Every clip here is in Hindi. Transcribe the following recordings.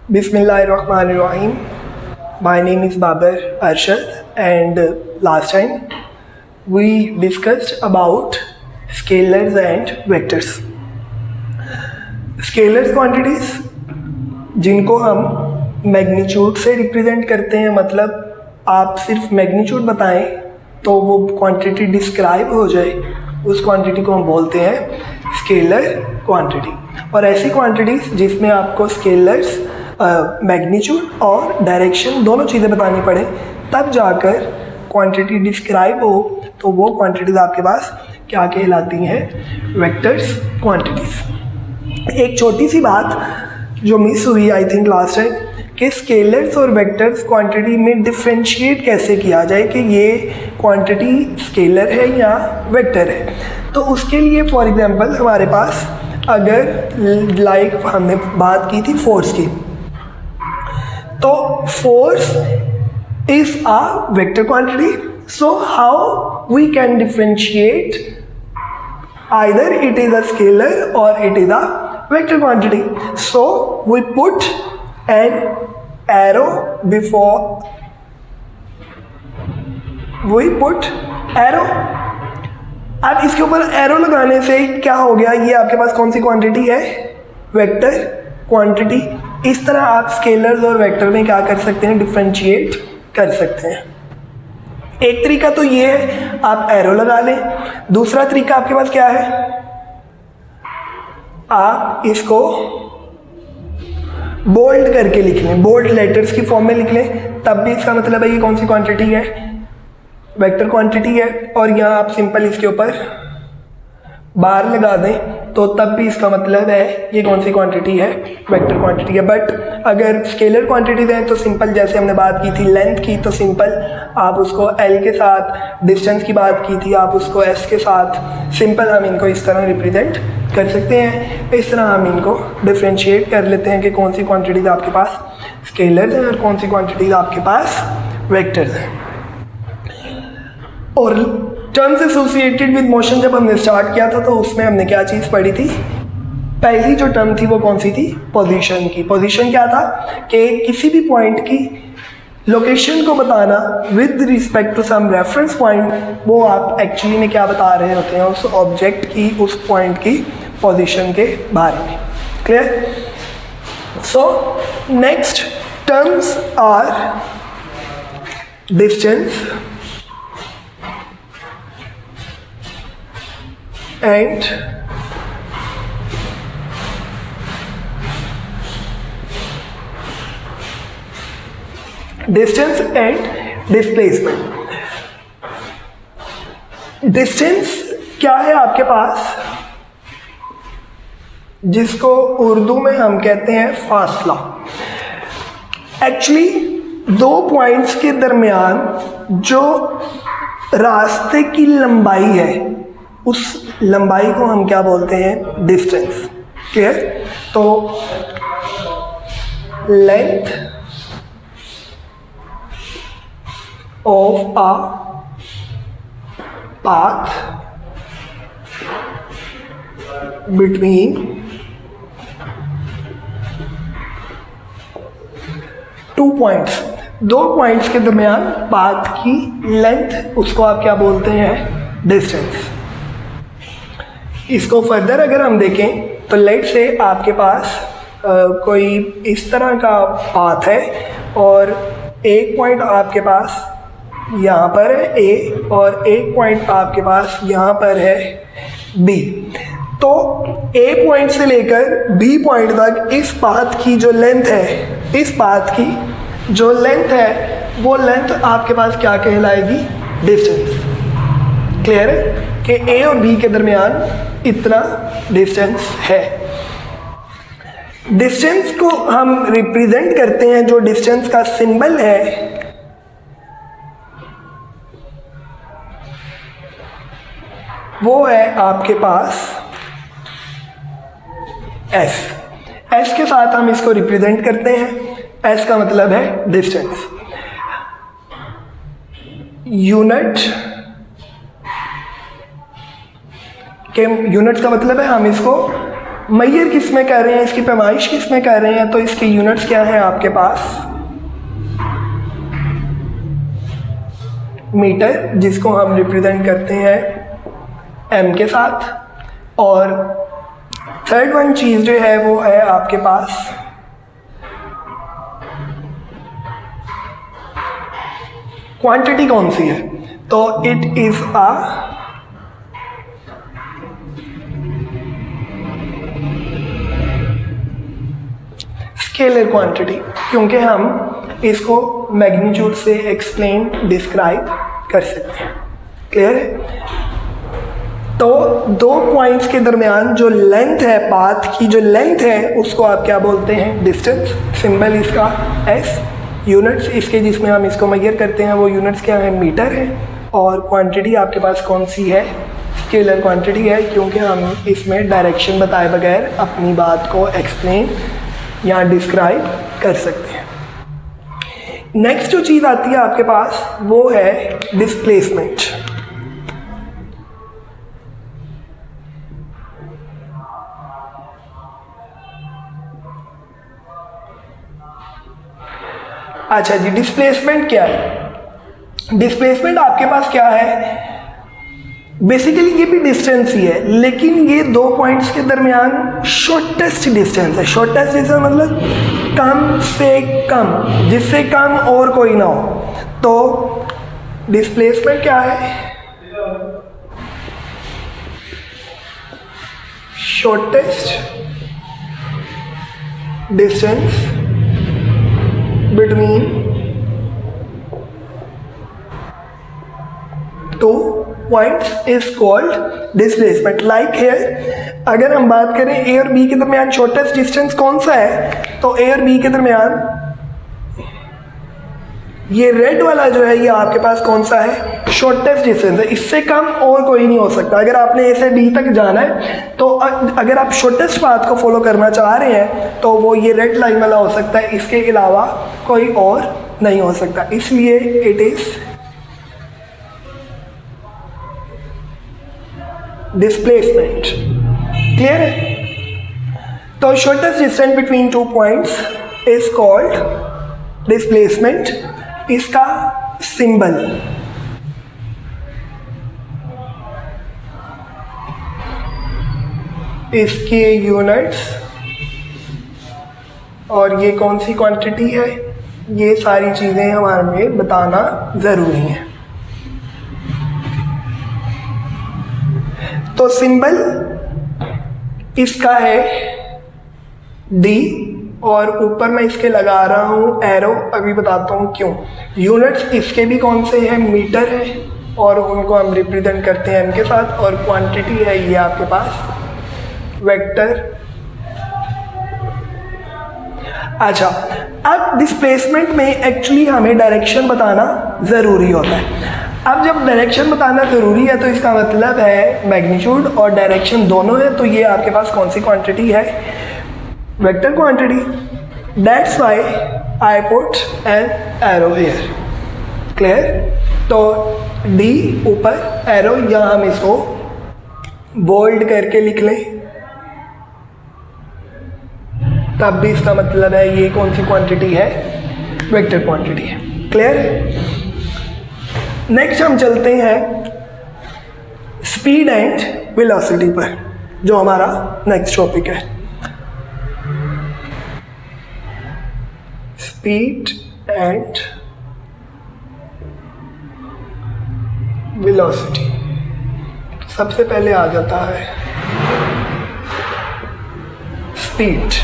Bismillahirrahmanirrahim. My name is Babar Arshad, and last time we discussed about scalars and vectors. Scalars quantities जिनको हम मैग्नीट्यूड से रिप्रेजेंट करते हैं, मतलब आप सिर्फ मैग्नीट्यूड बताएं तो वो क्वांटिटी डिस्क्राइब हो जाए, उस क्वांटिटी को हम बोलते हैं स्केलर क्वांटिटी। और ऐसी क्वांटिटीज़ जिसमें आपको स्केलर्स मैग्नीट्यूड और डायरेक्शन दोनों चीज़ें बतानी पड़े तब जाकर क्वांटिटी डिस्क्राइब हो, तो वो क्वांटिटीज़ आपके पास क्या कहलाती हैं? Vectors quantities. एक छोटी सी बात जो मिस हुई आई थिंक लास्ट टाइम, कि स्केलर्स और वेक्टर्स क्वांटिटी में डिफ्रेंशिएट कैसे किया जाए कि ये क्वांटिटी स्केलर है या वेक्टर है। तो उसके लिए फॉर एग्जांपल हमारे पास अगर लाइक हमने बात की थी फोर्स की, तो force is a vector quantity. So how we can differentiate either it is a scalar or it is a vector quantity. So we put an arrow before we put arrow. अब इसके ऊपर एरो लगाने से क्या हो गया? ये आपके पास कौन सी क्वांटिटी है? Vector quantity. इस तरह आप स्केलर्स और वेक्टर में क्या कर सकते हैं? डिफ्रेंशिएट कर सकते हैं। एक तरीका तो ये है आप एरो लगा लें। दूसरा तरीका आपके पास क्या है? आप इसको बोल्ड करके लिख लें, बोल्ड लेटर्स की फॉर्म में लिख लें, तब भी इसका मतलब है ये कौन सी क्वांटिटी है? वेक्टर क्वांटिटी है। और यहाँ आप सिंपल इसके ऊपर बार लगा दें तो तब भी इसका मतलब है ये कौन सी क्वांटिटी है? वेक्टर क्वांटिटी है। बट अगर स्केलर क्वांटिटीज हैं तो सिंपल, जैसे हमने बात की थी लेंथ की, तो सिंपल आप उसको एल के साथ, डिस्टेंस की बात की थी आप उसको एस के साथ, सिंपल हम इनको इस तरह रिप्रेजेंट कर सकते हैं। इस तरह हम इनको डिफ्रेंशिएट कर लेते हैं कि कौन सी क्वांटिटीज आपके पास स्केलर्स हैं और कौन सी क्वांटिटीज आपके पास वेक्टर्स हैं। और टर्म्स एसोसिएटेड विद मोशन जब हमने स्टार्ट किया था तो उसमें हमने क्या चीज़ पढ़ी थी? पहली जो टर्म थी वो कौन सी थी? पोजीशन की। पोजीशन क्या था? कि किसी भी पॉइंट की लोकेशन को बताना with respect to some reference point, वो आप एक्चुअली में क्या बता रहे होते हैं? उस ऑब्जेक्ट की, उस पॉइंट की पोजीशन के बारे में। Clear? So next terms are distance and distance and displacement। Distance क्या है आपके पास? जिसको उर्दू में हम कहते हैं फासला। एक्चुअली दो पॉइंट्स के दरमियान जो रास्ते की लंबाई है, उस लंबाई को हम क्या बोलते हैं? डिस्टेंस। क्लियर? तो length of a path between two points, दो पॉइंट्स के दरमियान पाथ की लेंथ, उसको आप क्या बोलते हैं? डिस्टेंस। इसको फर्दर अगर हम देखें तो लेट से आपके पास कोई इस तरह का पाथ है और एक पॉइंट आपके पास यहाँ पर है ए और एक पॉइंट आपके पास यहाँ पर है बी। तो ए पॉइंट से लेकर बी पॉइंट तक इस पाथ की जो लेंथ है, इस पाथ की जो लेंथ है, वो लेंथ आपके पास क्या कहलाएगी? डिस्टेंस। क्लियर है कि ए और बी के दरमियान इतना डिस्टेंस है। डिस्टेंस को हम रिप्रेजेंट करते हैं, जो डिस्टेंस का सिंबल है वो है आपके पास एस। एस के साथ हम इसको रिप्रेजेंट करते हैं। एस का मतलब है डिस्टेंस। यूनिट के यूनिट का मतलब है हम इसको मेजर किस में कर रहे हैं, इसकी पैमाइश किस में कर रहे हैं, तो इसके यूनिट्स क्या हैं आपके पास, मीटर, जिसको हम रिप्रेजेंट करते हैं m के साथ। और थर्ड वन चीज़ जो है वो है आपके पास क्वांटिटी कौन सी है, तो it is a scalar quantity, क्योंकि हम इसको मैग्नीट्यूड से एक्सप्लेन डिस्क्राइब कर सकते हैं। क्लियर है? तो दो पॉइंट्स के दरमियान जो लेंथ है, पाथ की जो लेंथ है, उसको आप क्या बोलते हैं, डिस्टेंस। सिंबल इसका s, यूनिट्स इसके जिसमें हम इसको मेजर करते हैं वो यूनिट्स क्या है, मीटर है। और क्वांटिटी आपके पास कौन सी है, स्केलर क्वांटिटी है, क्योंकि हम इसमें डायरेक्शन बताए बगैर अपनी बात को एक्सप्लेन या डिस्क्राइब कर सकते हैं। नेक्स्ट जो चीज़ आती है आपके पास वो है डिस्प्लेसमेंट। अच्छा जी, डिस्प्लेसमेंट क्या है? डिस्प्लेसमेंट आपके पास क्या है, बेसिकली ये भी डिस्टेंस ही है, लेकिन ये दो पॉइंट्स के दरमियान शॉर्टेस्ट डिस्टेंस है। शॉर्टेस्ट डिस्टेंस मतलब कम से कम, जिससे कम और कोई ना हो। तो डिस्प्लेसमेंट क्या है, shortest distance between two points is called displacement. Like here, अगर हम बात करें A और B के दरमियान शॉर्टेस्ट डिस्टेंस कौन सा है, तो A और B के दरमियान ये रेड वाला जो है ये आपके पास कौन सा है, शॉर्टेस्ट डिस्टेंस है। इससे कम और कोई नहीं हो सकता। अगर आपने A से B तक जाना है तो अगर आप शॉर्टेस्ट पाथ को फॉलो करना चाह रहे हैं तो वो ये रेड लाइन वाला हो सकता है, इसके अलावा कोई और नहीं हो सकता। इसलिए इट इज डिस्प्लेसमेंट। क्लियर है? तो shortest distance between two points is called displacement. इसका सिंबल इसके यूनिट्स और ये कौन सी क्वांटिटी है, ये सारी चीज़ें हमारे बताना ज़रूरी है। तो सिंबल इसका है D और ऊपर मैं इसके लगा रहा हूँ एरो, अभी बताता हूँ क्यों। यूनिट्स इसके भी कौन से हैं, मीटर है, और उनको हम रिप्रेजेंट करते हैं m के साथ। और क्वांटिटी है ये आपके पास वेक्टर। अच्छा, अब डिस्प्लेसमेंट में एक्चुअली हमें डायरेक्शन बताना ज़रूरी होता है। अब जब डायरेक्शन बताना ज़रूरी है तो इसका मतलब है मैग्नीट्यूड और डायरेक्शन दोनों है। तो ये आपके पास कौन सी क्वांटिटी है, vector quantity. That's why I put an arrow here. Clear? तो D ऊपर एरो, या हम इसको बोल्ड करके लिख लें, तब भी इसका मतलब है ये कौन सी क्वांटिटी है, वेक्टर क्वांटिटी है। क्लियर है? नेक्स्ट हम चलते हैं स्पीड एंड वेलोसिटी पर, जो हमारा नेक्स्ट टॉपिक है। Speed and velocity. सबसे पहले आ जाता है स्पीड।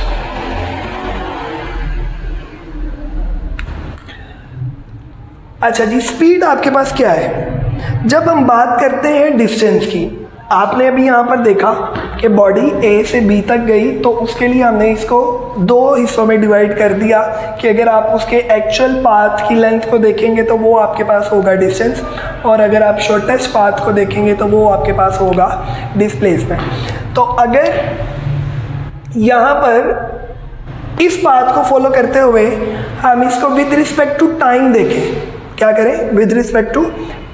अच्छा जी, स्पीड आपके पास क्या है? जब हम बात करते हैं डिस्टेंस की, आपने अभी यहाँ पर देखा कि बॉडी A से B तक गई, तो उसके लिए हमने इसको दो हिस्सों में डिवाइड कर दिया कि अगर आप उसके एक्चुअल पाथ की लेंथ को देखेंगे तो वो आपके पास होगा डिस्टेंस, और अगर आप शॉर्टेस्ट पाथ को देखेंगे तो वो आपके पास होगा डिस्प्लेसमेंट। तो अगर यहाँ पर इस पाथ को फॉलो करते हुए हम इसको विद रिस्पेक्ट टू टाइम देखें, क्या करें, विद रिस्पेक्ट टू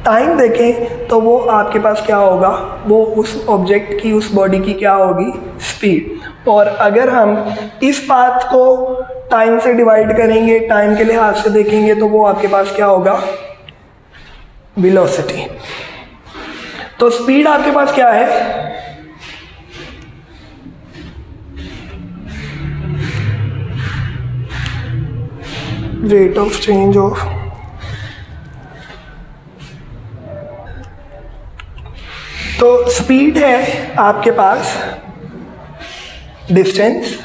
टाइम देखें तो वो आपके पास क्या होगा, वो उस ऑब्जेक्ट की, उस बॉडी की क्या होगी, स्पीड। और अगर हम इस पाथ को टाइम से डिवाइड करेंगे, टाइम के लिहाज से देखेंगे, तो वो आपके पास क्या होगा, वेलोसिटी। तो स्पीड आपके पास क्या है, रेट ऑफ चेंज ऑफ तो स्पीड है आपके पास distance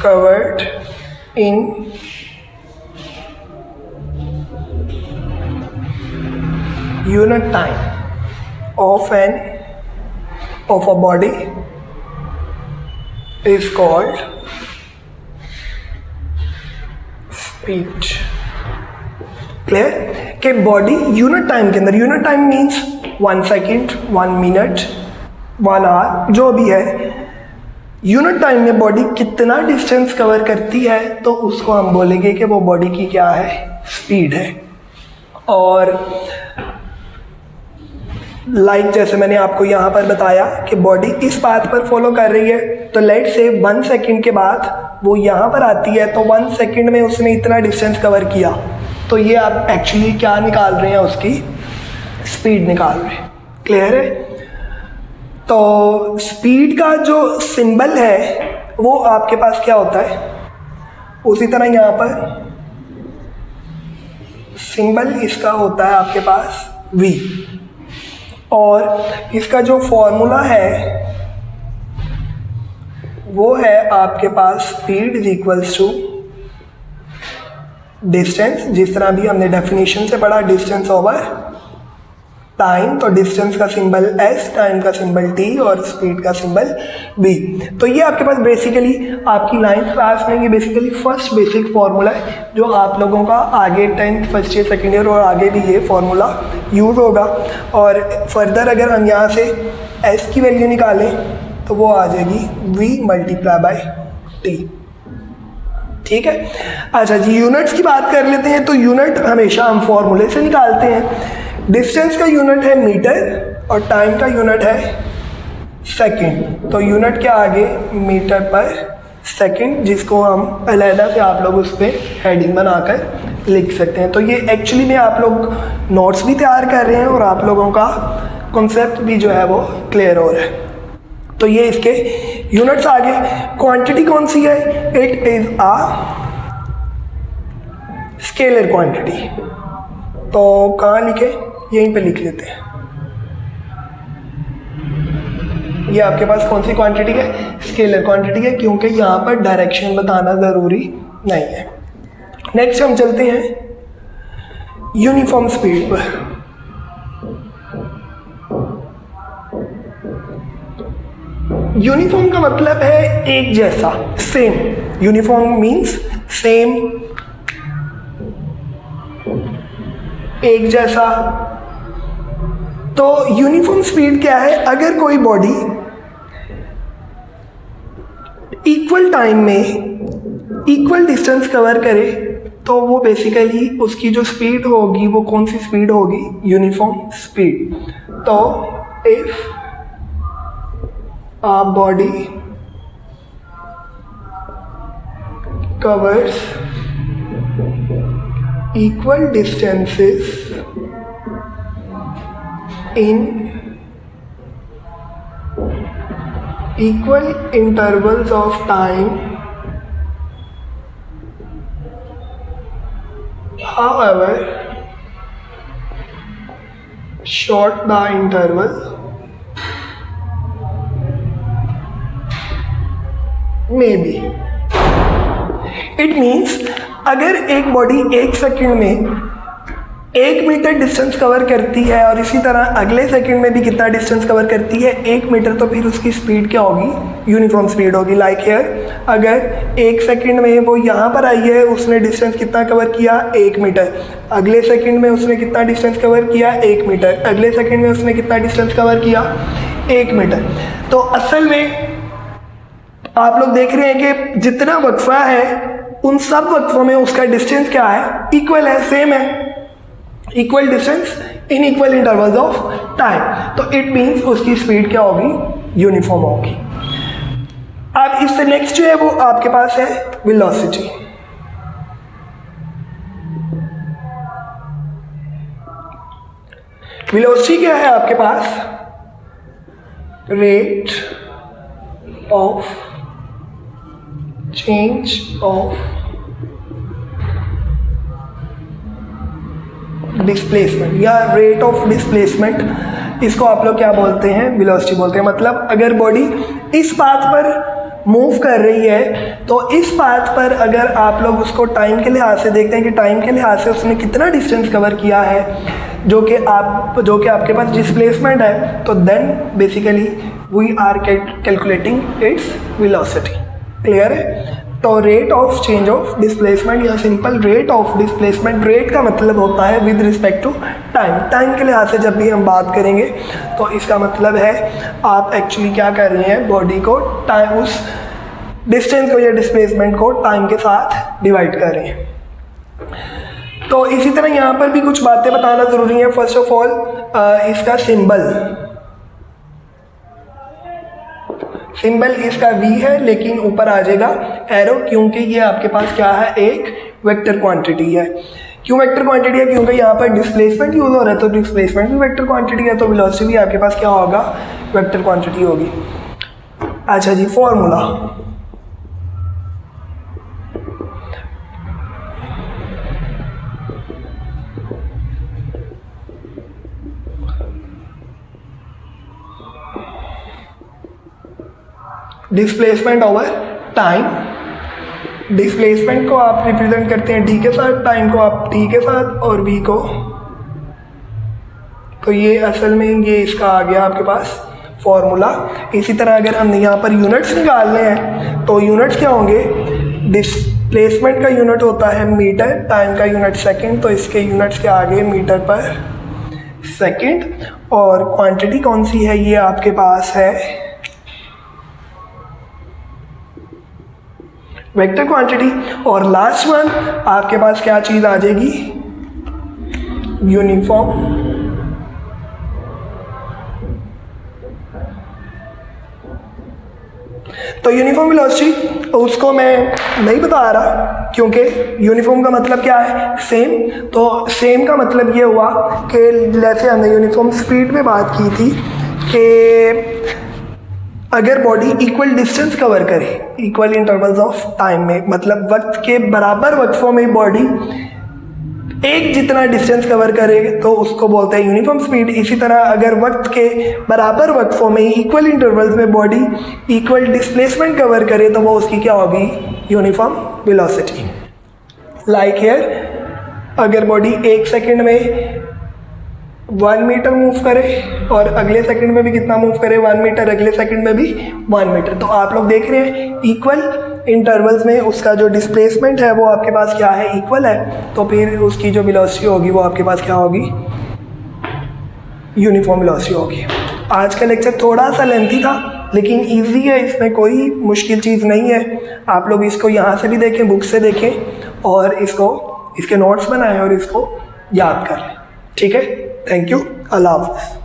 covered in unit time of a body is called speed। Clear कि बॉडी यूनिट टाइम के अंदर, unit time means 1 second, 1 minute, 1 hour, जो भी है, यूनिट टाइम में बॉडी कितना डिस्टेंस कवर करती है तो उसको हम बोलेंगे कि वो बॉडी की क्या है, स्पीड है। और जैसे मैंने आपको यहाँ पर बताया कि बॉडी इस पाथ पर फॉलो कर रही है, तो लेट से 1 सेकेंड के बाद वो यहाँ पर आती है, तो 1 सेकेंड में उसने इतना डिस्टेंस कवर किया, तो ये आप एक्चुअली क्या निकाल रहे हैं, उसकी स्पीड निकाल रहे हैं। क्लियर है? तो स्पीड का जो सिंबल है वो आपके पास क्या होता है, उसी तरह यहाँ पर सिंबल इसका होता है आपके पास v, और इसका जो फॉर्मूला है वो है आपके पास speed is equals to distance, जिस तरह भी हमने डेफिनेशन से पढ़ा, डिस्टेंस ओवर टाइम। तो डिस्टेंस का सिंबल s, टाइम का सिंबल t और स्पीड का सिंबल v। तो ये आपके पास बेसिकली आपकी 9th क्लास में ये बेसिकली फर्स्ट बेसिक फार्मूला है जो आप लोगों का आगे 10th first year second year और आगे भी ये फार्मूला यूज़ होगा। और फर्दर अगर हम यहाँ से s की वैल्यू निकालें तो वो आ जाएगी v × t। ठीक है, अच्छा जी, यूनिट्स की बात कर लेते हैं। तो यूनिट हमेशा हम फॉर्मूले से निकालते हैं। डिस्टेंस का यूनिट है मीटर और टाइम का यूनिट है सेकंड। तो यूनिट क्या आगे, मीटर पर सेकंड, जिसको हम अलहदा से आप लोग उस पर हेडिंग बनाकर लिख सकते हैं। तो ये एक्चुअली में आप लोग नोट्स भी तैयार कर रहे हैं और आप लोगों का कॉन्सेप्ट भी जो है वो क्लियर हो रहा है। तो ये इसके यूनिट्स आगे। क्वांटिटी कौन सी है, it is a scalar quantity. तो कहाँ लिखे, यहीं पे लिख लेते हैं। ये आपके पास कौन सी क्वांटिटी है, स्केलर क्वांटिटी है, क्योंकि यहाँ पर डायरेक्शन बताना ज़रूरी नहीं है। नेक्स्ट हम चलते हैं यूनिफॉर्म स्पीड पर। यूनिफॉर्म का मतलब है एक जैसा, सेम। यूनिफॉर्म मीन्स सेम, एक जैसा। तो यूनिफॉर्म स्पीड क्या है, अगर कोई बॉडी इक्वल टाइम में इक्वल डिस्टेंस कवर करे तो वो बेसिकली उसकी जो स्पीड होगी वो कौन सी स्पीड होगी, यूनिफॉर्म स्पीड। तो if a body covers equal distances in equal intervals of time, however short the interval, may be. It means अगर एक बॉडी 1 सेकेंड में 1 मीटर डिस्टेंस कवर करती है और इसी तरह अगले सेकेंड में भी कितना डिस्टेंस कवर करती है, 1 मीटर, तो फिर उसकी स्पीड क्या होगी, यूनिफॉर्म स्पीड होगी। लाइक हियर, अगर 1 सेकेंड में वो यहाँ पर आई है, उसने डिस्टेंस कितना कवर किया, 1 मीटर। अगले सेकेंड में उसने कितना डिस्टेंस कवर किया, 1 मीटर। अगले सेकेंड में उसने कितना डिस्टेंस कवर किया, 1 मीटर। तो असल में आप लोग देख रहे हैं कि जितना वक्फा है उन सब वक्फों में उसका डिस्टेंस क्या है, इक्वल है, सेम है, equal distance in equal intervals of time. तो इट मीन्स उसकी स्पीड क्या होगी, यूनिफॉर्म होगी। अब इससे नेक्स्ट जो है वो आपके पास है वेलोसिटी। वेलोसिटी क्या है आपके पास, rate of change of displacement या रेट ऑफ डिस्प्लेसमेंट, इसको आप लोग क्या बोलते हैं, वेलोसिटी बोलते हैं। मतलब अगर बॉडी इस पाथ पर मूव कर रही है तो इस पाथ पर अगर आप लोग उसको टाइम के लिहाज से देखते हैं कि टाइम के लिहाज से उसने कितना डिस्टेंस कवर किया है, जो कि आपके पास डिस्प्लेसमेंट है, तो then basically we are calculating its velocity. Clear है? तो rate of change of displacement या simple rate of displacement, rate का मतलब होता है with respect to time. Time के लिहाज से जब भी हम बात करेंगे तो इसका मतलब है आप एक्चुअली क्या कर रहे हैं, बॉडी को टाइम, उस डिस्टेंस को या डिस्प्लेसमेंट को टाइम के साथ डिवाइड कर रहे हैं। तो इसी तरह यहाँ पर भी कुछ बातें बताना ज़रूरी है। फर्स्ट ऑफ ऑल इसका सिंबल इसका v है, लेकिन ऊपर आ जाएगा एरो, क्योंकि ये आपके पास क्या है, एक वेक्टर क्वांटिटी है। क्यों वेक्टर क्वांटिटी है? क्योंकि यहाँ पर डिस्प्लेसमेंट यूज हो रहा है, तो डिस्प्लेसमेंट भी वेक्टर क्वांटिटी है, तो वेलोसिटी भी आपके पास क्या होगा, वेक्टर क्वांटिटी होगी। अच्छा जी, formula. Displacement over time, displacement को आप रिप्रेजेंट करते हैं डी के साथ, टाइम को आप टी के साथ, और वी को, तो ये असल में ये इसका आ गया आपके पास फॉर्मूला। इसी तरह अगर हम यहाँ पर यूनिट्स निकालने हैं तो यूनिट्स क्या होंगे, डिस्प्लेसमेंट का यूनिट होता है मीटर, टाइम का यूनिट सेकंड, तो इसके यूनिट्स के आगे मीटर पर सेकंड, और क्वांटिटी कौन सी है, ये आपके पास है वेक्टर क्वांटिटी। और लास्ट वन आपके पास क्या चीज़ आ जाएगी, यूनिफॉर्म। तो यूनिफॉर्म वेलोसिटी उसको मैं नहीं बता रहा, क्योंकि यूनिफॉर्म का मतलब क्या है, सेम। तो सेम का मतलब ये हुआ कि जैसे हमने यूनिफॉर्म स्पीड में बात की थी कि अगर बॉडी इक्वल डिस्टेंस कवर करे इक्वल इंटरवल्स ऑफ टाइम में, मतलब वक्त के बराबर वक्फों में बॉडी एक जितना डिस्टेंस कवर करे तो उसको बोलते हैं यूनिफॉर्म स्पीड। इसी तरह अगर वक्त के बराबर वक्फों में इक्वल इंटरवल्स में बॉडी इक्वल डिस्प्लेसमेंट कवर करे तो वो उसकी क्या होगी, यूनिफॉर्म वेलोसिटी। लाइक हियर, अगर बॉडी एक सेकंड में 1 मीटर मूव करे और अगले सेकंड में भी कितना मूव करे, 1 मीटर, अगले सेकंड में भी 1 मीटर, तो आप लोग देख रहे हैं इक्वल इंटरवल्स में उसका जो डिस्प्लेसमेंट है वो आपके पास क्या है, इक्वल है, तो फिर उसकी जो वेलोसिटी होगी वो आपके पास क्या होगी, यूनिफॉर्म वेलोसिटी होगी। आज का लेक्चर थोड़ा सा लेंथी था लेकिन ईजी है, इसमें कोई मुश्किल चीज़ नहीं है। आप लोग इसको यहाँ से भी देखें, बुक से देखें, और इसके नोट्स बनाएं और इसको याद कर लें। ठीक है, थैंक यू, अल्लाह हाफ़िज़।